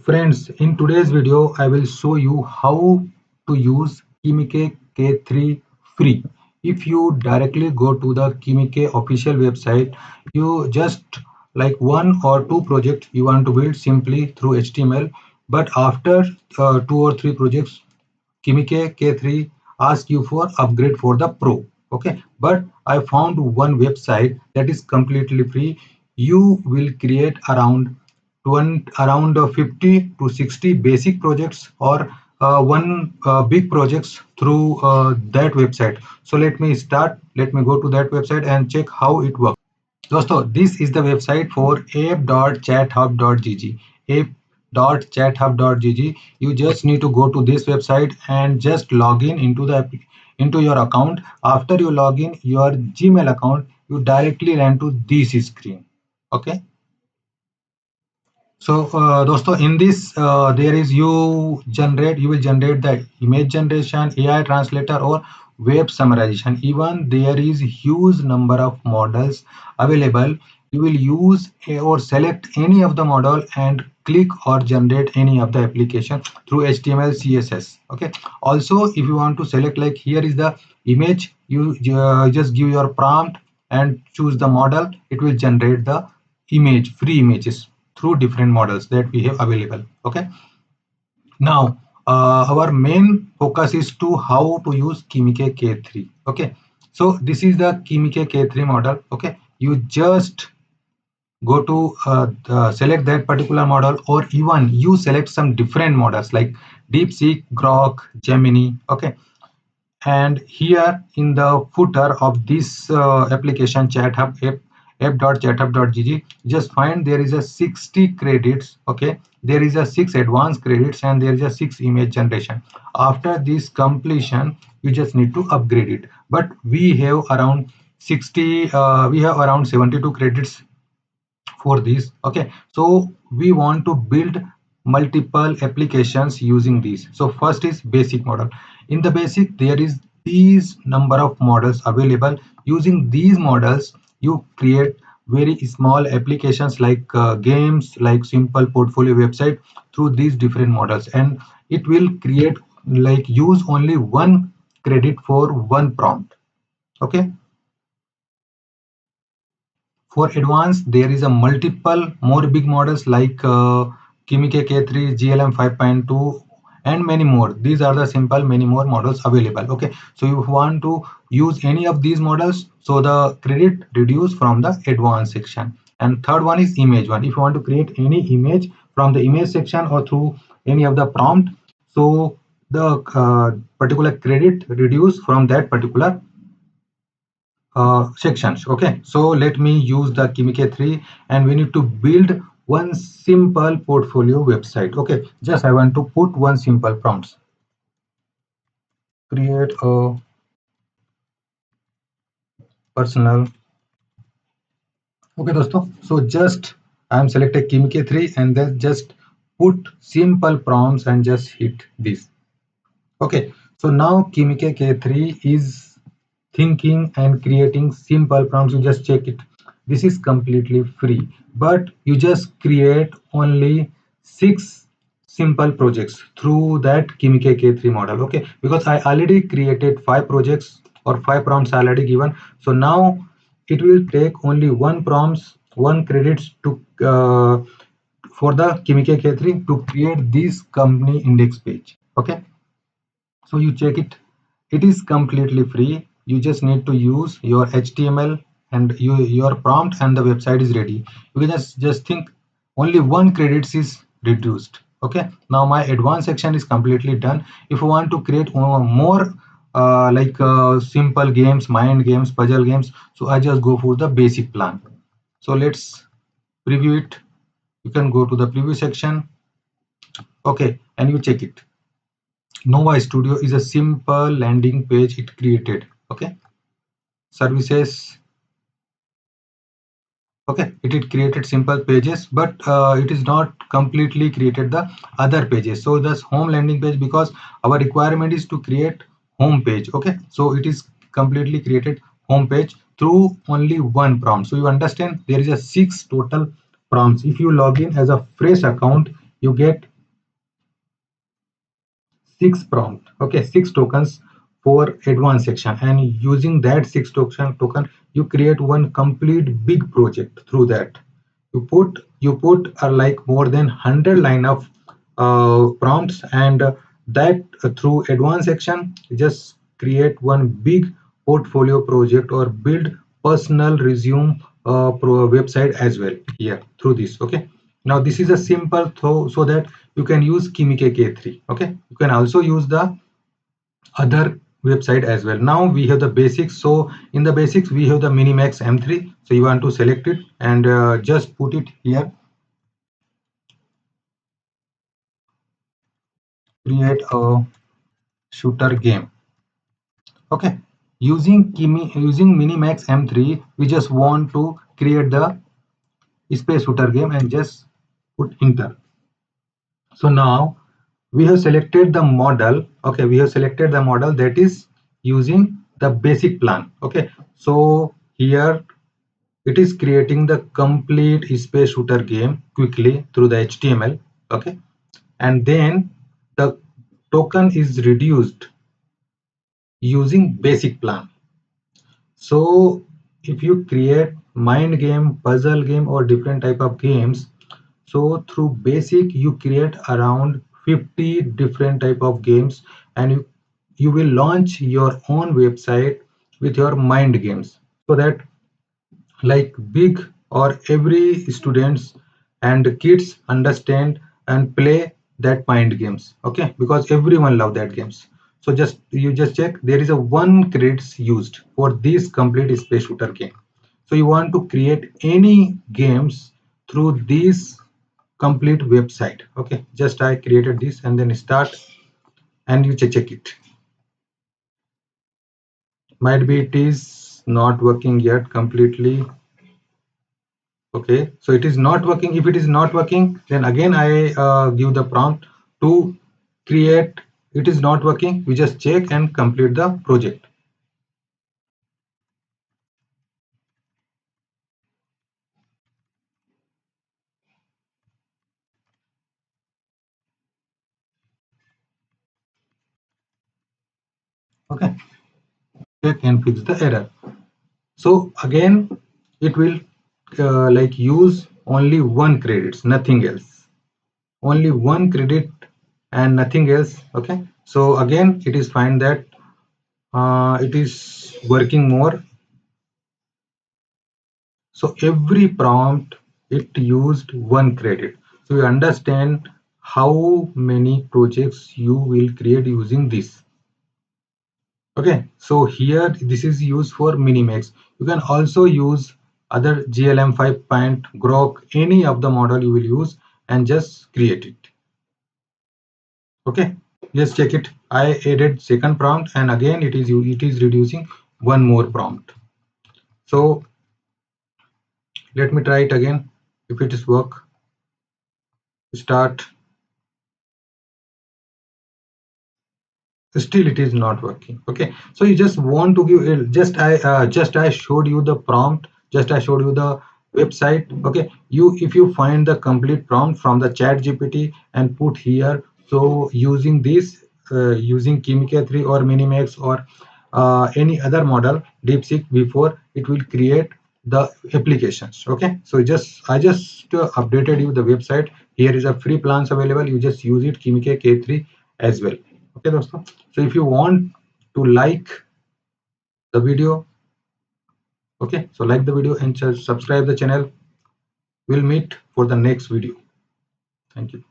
friends, in today's video, I will show you how to use Kimi K3 free. If you directly go to the Kimi K official website, you just like one or two projects you want to build simply through HTML. But after two or three projects, Kimi K3 asks you for upgrade for the pro. Okay, but I found one website that is completely free. You will create around 50 to 60 basic projects or one big projects through that website. So let me start. Let me go to that website and check how it works. Dosto, this is the website for app.chathub.gg. app.chathub.gg. You just need to go to this website and just log in into your account. After you log in your Gmail account, you directly run to this screen. Okay. So, dosto, in this there is you will generate the image generation, AI translator, or web summarization. Even there is huge number of models available. You will use or select any of the model and click or generate any of the application through HTML, CSS. Okay. Also, if you want to select, like here is the image, you just give your prompt and choose the model. It will generate the image, free images through different models that we have available. Okay, now our main focus is to how to use Kimi K3. Okay, so this is the Kimi K3 model. Okay, you just go to select that particular model, or even you select some different models like DeepSeek, Grok, Gemini. Okay, and here in the footer of this application chathub app.chathub.gg, just find there is a 60 credits. Okay, there is a 6 advanced credits and there is a 6 image generation. After this completion, you just need to upgrade it, but we have around 60 we have around 72 credits for this. Okay, so we want to build multiple applications using these. So first is basic model. In the basic, there is these number of models available. Using these models, you create very small applications like games, like simple portfolio website through these different models, and it will create like use only one credit for one prompt. Okay, for advanced, there is a multiple more big models like Kimi K3, GLM 5.2, and many more. These are the simple many more models available. Okay, so if you want to use any of these models, so the credit reduce from the advanced section. And third one is image one. If you want to create any image from the image section or through any of the prompt, so the particular credit reduce from that particular sections. Okay, so let me use the Kimi K3 and we need to build one simple portfolio website. Okay, just I want to put one simple prompts. Create a personal. Okay, dosto. So just I am selected Kimi K3 and then just put simple prompts and just hit this. Okay, so now Kimi K3 is thinking and creating simple prompts. You just check it. This is completely free, but you just create only 6 simple projects through that Kimi K3 model. Okay, because I already created 5 projects or 5 prompts already given. So now it will take only one prompts, one credits to for the Kimi K3 to create this company index page. Okay, so you check it. It is completely free. You just need to use your HTML and your prompt and the website is ready. You can just think only one credits is reduced. Okay, now my advanced section is completely done. If you want to create more like simple games, mind games, puzzle games, so I just go for the basic plan. So let's preview it. You can go to the preview section. Okay, and you check it. Nova Studio is a simple landing page it created. Okay, services. Okay, it created simple pages, but it is not completely created the other pages. So this home landing page, because our requirement is to create home page. Okay, so it is completely created home page through only one prompt. So you understand there is a 6 total prompts. If you log in as a fresh account, you get 6 prompt, okay, 6 tokens for advanced section, and using that 6 token you create one complete big project. Through that you put like more than 100 line of prompts, and that through advanced section you just create one big portfolio project or build personal resume website as well here through this. Okay, now this is a simple so that you can use Kimi K3. Okay, you can also use the other website as well. Now we have the basics. So in the basics we have the Minimax M3. So you want to select it and just put it here, create a shooter game. Okay, using Minimax M3 we just want to create the space shooter game and just put enter. So now we have selected the model. Okay, we have selected the model that is using the basic plan. Okay, so here it is creating the complete space shooter game quickly through the HTML. Okay, and then the token is reduced using basic plan. So if you create mind game, puzzle game, or different type of games, so through basic you create around 50 different type of games, and you will launch your own website with your mind games, so that like big or every students and kids understand and play that mind games. Okay, because everyone love that games. So just check, there is a 1 credits used for this complete space shooter game. So you want to create any games through this complete website. Okay, just I created this and then start, and you check it. Might be it is not working yet completely. Okay, so it is not working. If it is not working, then again I give the prompt to create. It is not working, we just check and complete the project. Okay, check and fix the error. So again it will like use only 1 credits, nothing else, only 1 credit and nothing else. Okay, so again it is fine that it is working more. So every prompt it used 1 credit. So you understand how many projects you will create using this. Okay, so here this is used for Minimax. You can also use other GLM5 Paint, Grok, any of the model you will use and just create it. Okay, just check it. I added second prompt and again it is reducing one more prompt. So let me try it again. If it is work, start. Still it is not working. Okay, so you just want to give just I showed you the prompt, just I showed you the website. Okay, you if you find the complete prompt from the chat GPT and put here, so using this using Kimi K3 or Minimax or any other model DeepSeek before, it will create the applications. Okay, so I just updated you the website. Here is a free plans available, you just use it, Kimi K3 as well. Okay dosto, so if you want to like the video, okay, so like the video and subscribe the channel. We'll meet for the next video. Thank you.